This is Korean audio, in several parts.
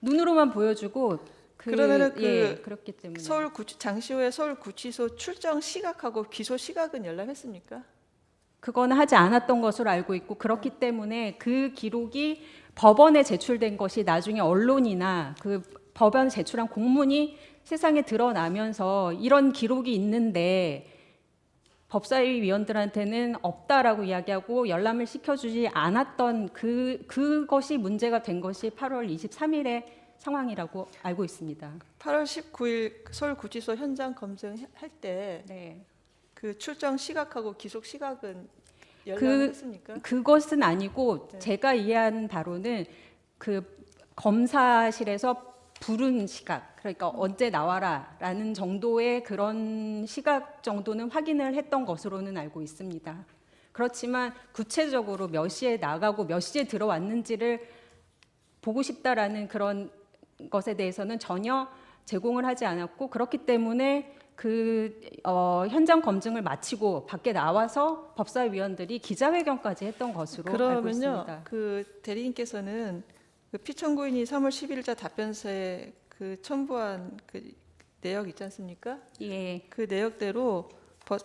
눈으로만 보여주고 그러면은 그렇기 때문에 장시호의 서울구치소 출정 시각하고 기소 시각은 열람했습니까? 그거는 하지 않았던 것으로 알고 있고 그렇기 때문에 그 기록이 법원에 제출된 것이 나중에 언론이나 그 법원에 제출한 공문이 세상에 드러나면서 이런 기록이 있는데 법사위 위원들한테는 없다라고 이야기하고 열람을 시켜주지 않았던 그것이 문제가 된 것이 8월 23일의 상황이라고 알고 있습니다. 8월 19일 서울구치소 현장 검증할 때 네. 그 출정 시각하고 기속 시각은 그 열람했습니까? 그것은 아니고 네. 제가 이해한 바로는 그 검사실에서 부른 시각, 그러니까 언제 나와라라는 정도의 그런 시각 정도는 확인을 했던 것으로는 알고 있습니다. 그렇지만 구체적으로 몇 시에 나가고 몇 시에 들어왔는지를 보고 싶다라는 그런 것에 대해서는 전혀 제공을 하지 않았고 그렇기 때문에 현장 검증을 마치고 밖에 나와서 법사위원들이 기자회견까지 했던 것으로 알고 있습니다. 그 대리인께서는 그 피청구인이 3월 11일자 답변서에 그 첨부한 그 내역 있지 않습니까? 예, 그 내역대로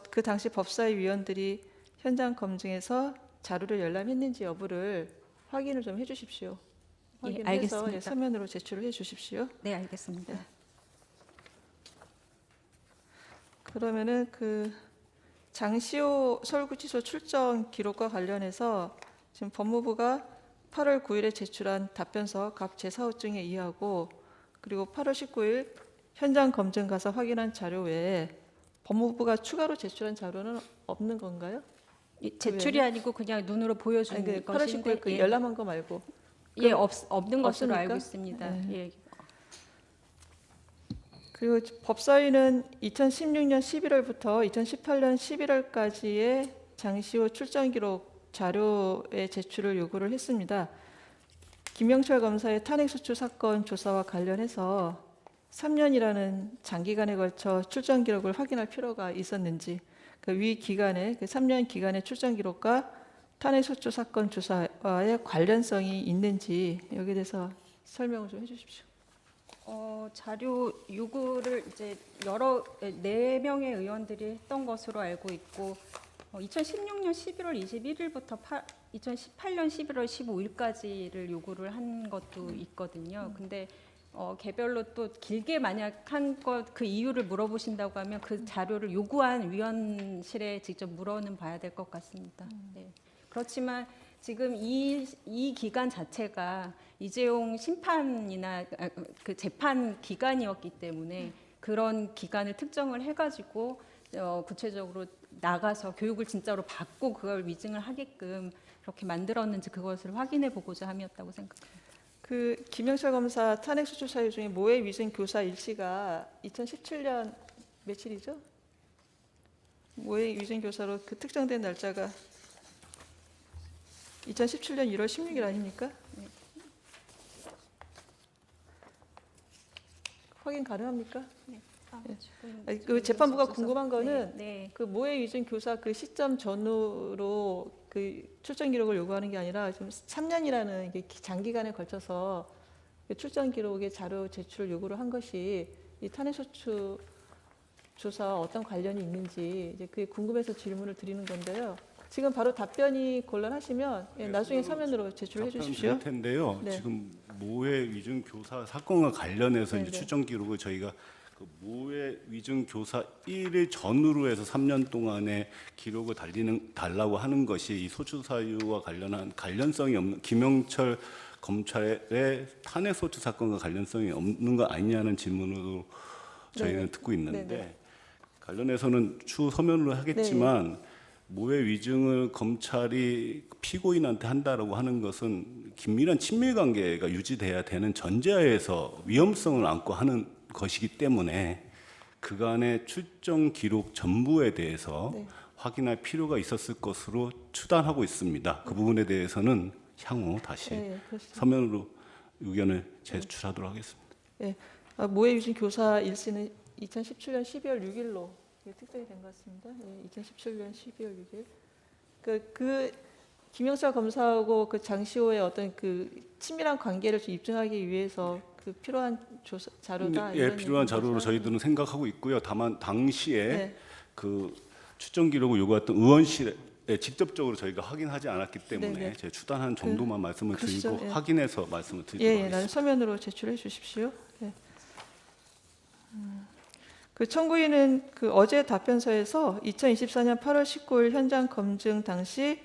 그 당시 법사위 위원들이 현장 검증에서 자료를 열람했는지 여부를 확인을 좀 해주십시오. 예, 확인해서 알겠습니다. 서면으로 제출을 해주십시오. 네, 알겠습니다. 그러면은 그 장시호 서울구치소 출정 기록과 관련해서 지금 법무부가 8월 9일에 제출한 답변서 각 제4호증에 의하고 그리고 8월 19일 현장 검증 가서 확인한 자료 외에 법무부가 추가로 제출한 자료는 없는 건가요? 제출이 아니고 그냥 눈으로 보여준 아니, 그 8월 것인데 19일 그 열람한 거 말고 없는 것으로 없습니까? 알고 있습니다. 네. 예. 그리고 법사위는 2016년 11월부터 2018년 11월까지의 장시호 출정 기록 자료의 제출을 요구를 했습니다. 김영철 검사의 탄핵소추 사건 조사와 관련해서 3년이라는 장기간에 걸쳐 출정 기록을 확인할 필요가 있었는지 그 위 기간의 그 3년 기간의 출정 기록과 탄핵소추 사건 조사와의 관련성이 있는지 여기에 대해서 설명을 좀 해주십시오. 자료 요구를 이제 네 명의 의원들이 했던 것으로 알고 있고 2016년 11월 21일부터 2018년 11월 15일까지를 요구를 한 것도 있거든요. 근데 개별로 또 길게 만약 한 것 그 이유를 물어보신다고 하면 그 자료를 요구한 위원실에 직접 물어는 봐야 될 것 같습니다. 네. 그렇지만 지금 이 기간 자체가 이재용 심판이나 그 재판 기간이었기 때문에 그런 기간을 특정을 해가지고 구체적으로 나가서 교육을 진짜로 받고 그걸 위증을 하게끔 그렇게 만들었는지 그것을 확인해 보고자 함이었다고 생각합니다. 그 김영철 검사 탄핵소추 사유 중에 모해 위증 교사 일시가 2017년 며칠이죠? 모해 위증 교사로 그 특정된 날짜가 2017년 1월 16일 아닙니까? 네. 확인 가능합니까? 네. 아니, 그 재판부가 궁금한 거는 그 모해 위증 교사 그 시점 전후로 그 출정 기록을 요구하는 게 아니라 지금 3년이라는 이게 장기간에 걸쳐서 그 출정 기록의 자료 제출을 요구를 한 것이 이 탄핵소추 조사와 어떤 관련이 있는지 이제 그게 궁금해서 질문을 드리는 건데요. 지금 바로 답변이 곤란하시면 나중에 서면으로 제출해 주십시오. 드릴 텐데요. 네. 지금 모해 위증 교사 사건과 관련해서 네, 이제 네. 출정 기록을 저희가 그 모해 위증 교사 1일 전후로 해서 3년 동안의 기록을 달라고 하는 것이 이 소추 사유와 관련한 관련성이 없는 김영철 검찰의 탄핵 소추 사건과 관련성이 없는 거 아니냐는 질문으로 저희는 네네. 듣고 있는데 네네. 관련해서는 추후 서면으로 하겠지만 모해 위증을 검찰이 피고인한테 한다라고 하는 것은 긴밀한 친밀 관계가 유지돼야 되는 전제하에서 위험성을 안고 하는 것이기 때문에 그간의 출정 기록 전부에 대해서 네. 확인할 필요가 있었을 것으로 추단하고 있습니다. 그 부분에 대해서는 향후 다시 네, 그렇습니다. 서면으로 의견을 제출하도록 하겠습니다. 네. 모해 위증 교사 일시는 2017년 12월 6일로 특정이 된 것 같습니다. 2017년 12월 6일. 그 김영철 검사하고 그 장시호의 어떤 그 친밀한 관계를 좀 입증하기 위해서 그 필요한 자료다. 예, 이런 필요한 얘기인 자료로 거죠? 저희들은 생각하고 있고요. 다만 당시에 네. 그 추정 기록을 요구했던 의원실에 직접적으로 저희가 확인하지 않았기 때문에 네네. 제 추단한 정도만 말씀을 그러시죠. 드리고 예. 확인해서 말씀을 드리도록 예, 하겠습니다. 나는 서면으로 제출해 주십시오. 예. 그 청구인은 그 어제 답변서에서 2024년 8월 19일 현장 검증 당시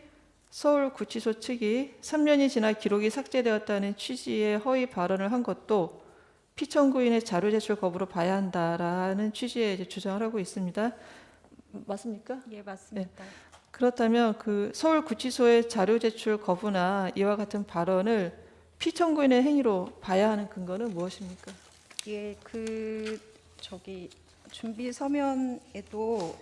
서울구치소 측이 3년이 지나 기록이 삭제되었다는 취지의 허위 발언을 한 것도 피청구인의 자료 제출 거부로 봐야 한다라는 취지의 이제 주장을 하고 있습니다. 맞습니까? 예, 맞습니다. 그렇다면 그 서울구치소의 자료 제출 거부나 이와 같은 발언을 피청구인의 행위로 봐야 하는 근거는 무엇입니까? 예, 그 저기 준비 서면에도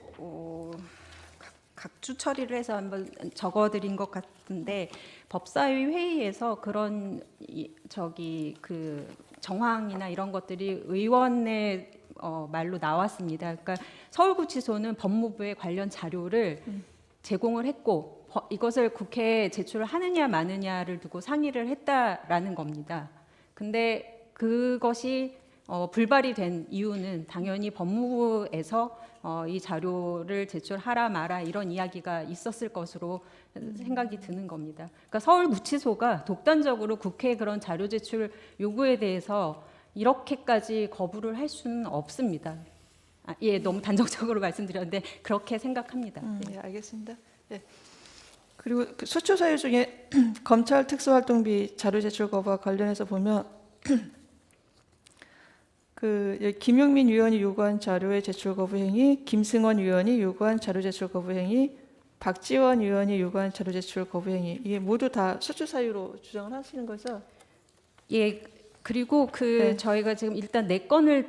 각주 처리를 해서 한번 적어드린 것 같은데 법사위 회의에서 그런 그 정황이나 이런 것들이 의원의 말로 나왔습니다. 그러니까 서울구치소는 법무부에 관련 자료를 제공을 했고 이것을 국회에 제출을 하느냐 마느냐를 두고 상의를 했다라는 겁니다. 근데 그것이 불발이 된 이유는 당연히 법무부에서 이 자료를 제출하라 마라 이런 이야기가 있었을 것으로 생각이 드는 겁니다. 그러니까 서울구치소가 독단적으로 국회에 그런 자료 제출 요구에 대해서 이렇게까지 거부를 할 수는 없습니다. 예, 너무 단정적으로 말씀드렸는데 그렇게 생각합니다. 네, 알겠습니다. 네. 그리고 그 소추 사유 중에 검찰 특수활동비 자료 제출 거부와 관련해서 보면 그 김용민 의원이 요구한 자료의 제출 거부 행위, 김승원 의원이 요구한 자료 제출 거부 행위, 박지원 의원이 요구한 자료 제출 거부 행위 이게 모두 다 소추 사유로 주장을 하시는 거죠? 예, 그리고 네. 저희가 지금 일단 4건을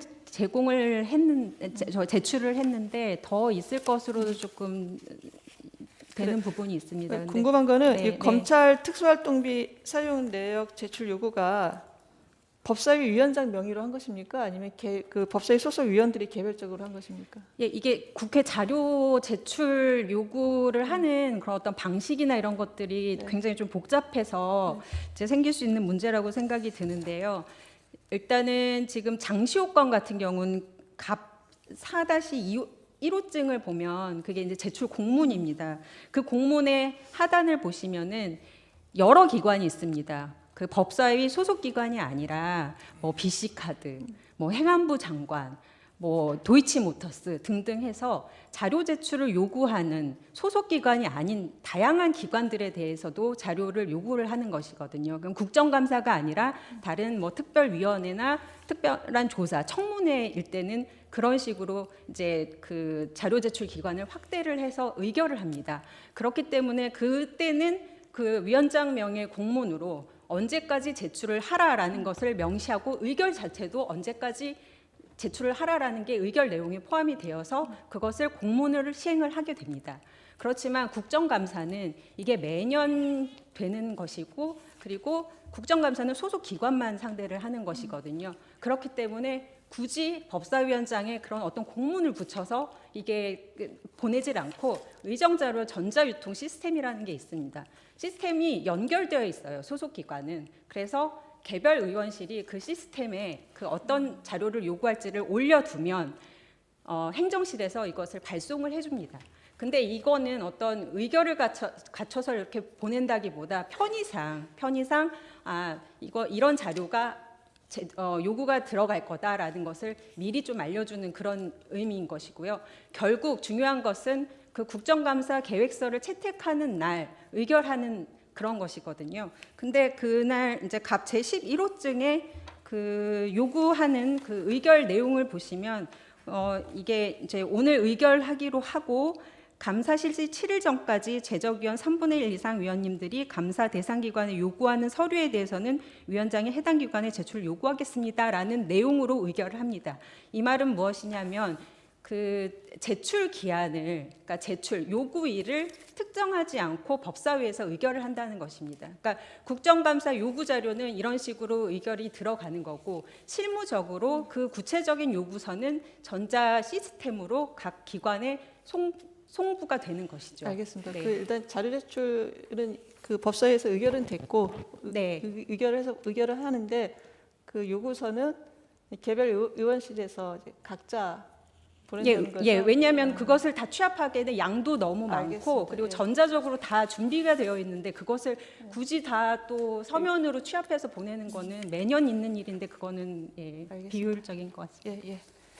제출을 했는데 더 있을 것으로 조금 되는 부분이 있습니다. 근데 궁금한 거는 네, 이 검찰 특수활동비 사용 내역 제출 요구가 법사위 위원장 명의로 한 것입니까? 아니면 그 법사위 소속 위원들이 개별적으로 한 것입니까? 예, 이게 국회 자료 제출 요구를 하는 그런 어떤 방식이나 이런 것들이 굉장히 좀 복잡해서 이제 생길 수 있는 문제라고 생각이 드는데요. 일단은 지금 장시호 건 같은 경우는 갑 4-1호증을 보면 그게 이제 제출 공문입니다. 그 공문의 하단을 보시면은 여러 기관이 있습니다. 그 법사위 소속 기관이 아니라 뭐 BC 카드, 뭐 행안부 장관, 뭐 도이치모터스 등등 해서 자료 제출을 요구하는 소속 기관이 아닌 다양한 기관들에 대해서도 자료를 요구를 하는 것이거든요. 그럼 국정감사가 아니라 다른 뭐 특별위원회나 특별한 조사, 청문회일 때는 그런 식으로 이제 그 자료 제출 기관을 확대를 해서 의결을 합니다. 그렇기 때문에 그때는 그 위원장 명의 공문으로 언제까지 제출을 하라라는 것을 명시하고 의결 자체도 언제까지 제출을 하라라는 게 의결 내용이 포함이 되어서 그것을 공문으로 시행을 하게 됩니다. 그렇지만 국정감사는 이게 매년 되는 것이고 그리고 국정감사는 소속 기관만 상대를 하는 것이거든요. 그렇기 때문에 굳이 법사위원장에 그런 어떤 공문을 붙여서 이게 보내질 않고 의정자료 전자유통 시스템이라는 게 있습니다. 시스템이 연결되어 있어요. 소속 기관은. 그래서 개별 의원실이 그 시스템에 그 어떤 자료를 요구할지를 올려두면 행정실에서 이것을 발송을 해줍니다. 근데 이거는 어떤 의결을 갖춰서 이렇게 보낸다기보다 편의상 이런 자료가 요구가 들어갈 거다라는 것을 미리 좀 알려주는 그런 의미인 것이고요. 결국 중요한 것은 그 국정감사 계획서를 채택하는 날 의결하는 그런 것이거든요. 근데 그날 이제 갑 제11호증에 그 요구하는 그 의결 내용을 보시면 이게 이제 오늘 의결하기로 하고 감사 실시 7일 전까지 제적위원 3분의 1 이상 위원님들이 감사 대상 기관에 요구하는 서류에 대해서는 위원장이 해당 기관에 제출 요구하겠습니다라는 내용으로 의결을 합니다. 이 말은 무엇이냐면 그 제출 기한을, 그러니까 제출 요구일을 특정하지 않고 법사위에서 의결을 한다는 것입니다. 그러니까 국정감사 요구 자료는 이런 식으로 의결이 들어가는 거고 실무적으로 그 구체적인 요구서는 전자 시스템으로 각 기관에 송부가 되는 것이죠. 알겠습니다. 네. 그 일단 자료 제출은 그 법사위에서 의결은 됐고 네. 의결을 하는데 그 요구서는 개별 의원실에서 이제 각자 보내는 거죠. 예, 왜냐하면 그것을 다 취합하기에는 양도 너무 많고 알겠습니다. 그리고 예. 전자적으로 다 준비가 되어 있는데 그것을 굳이 다 또 서면으로 취합해서 보내는 거는 매년 있는 일인데 그거는 예, 알겠습니다. 비효율적인 것 같습니다. 예, 예.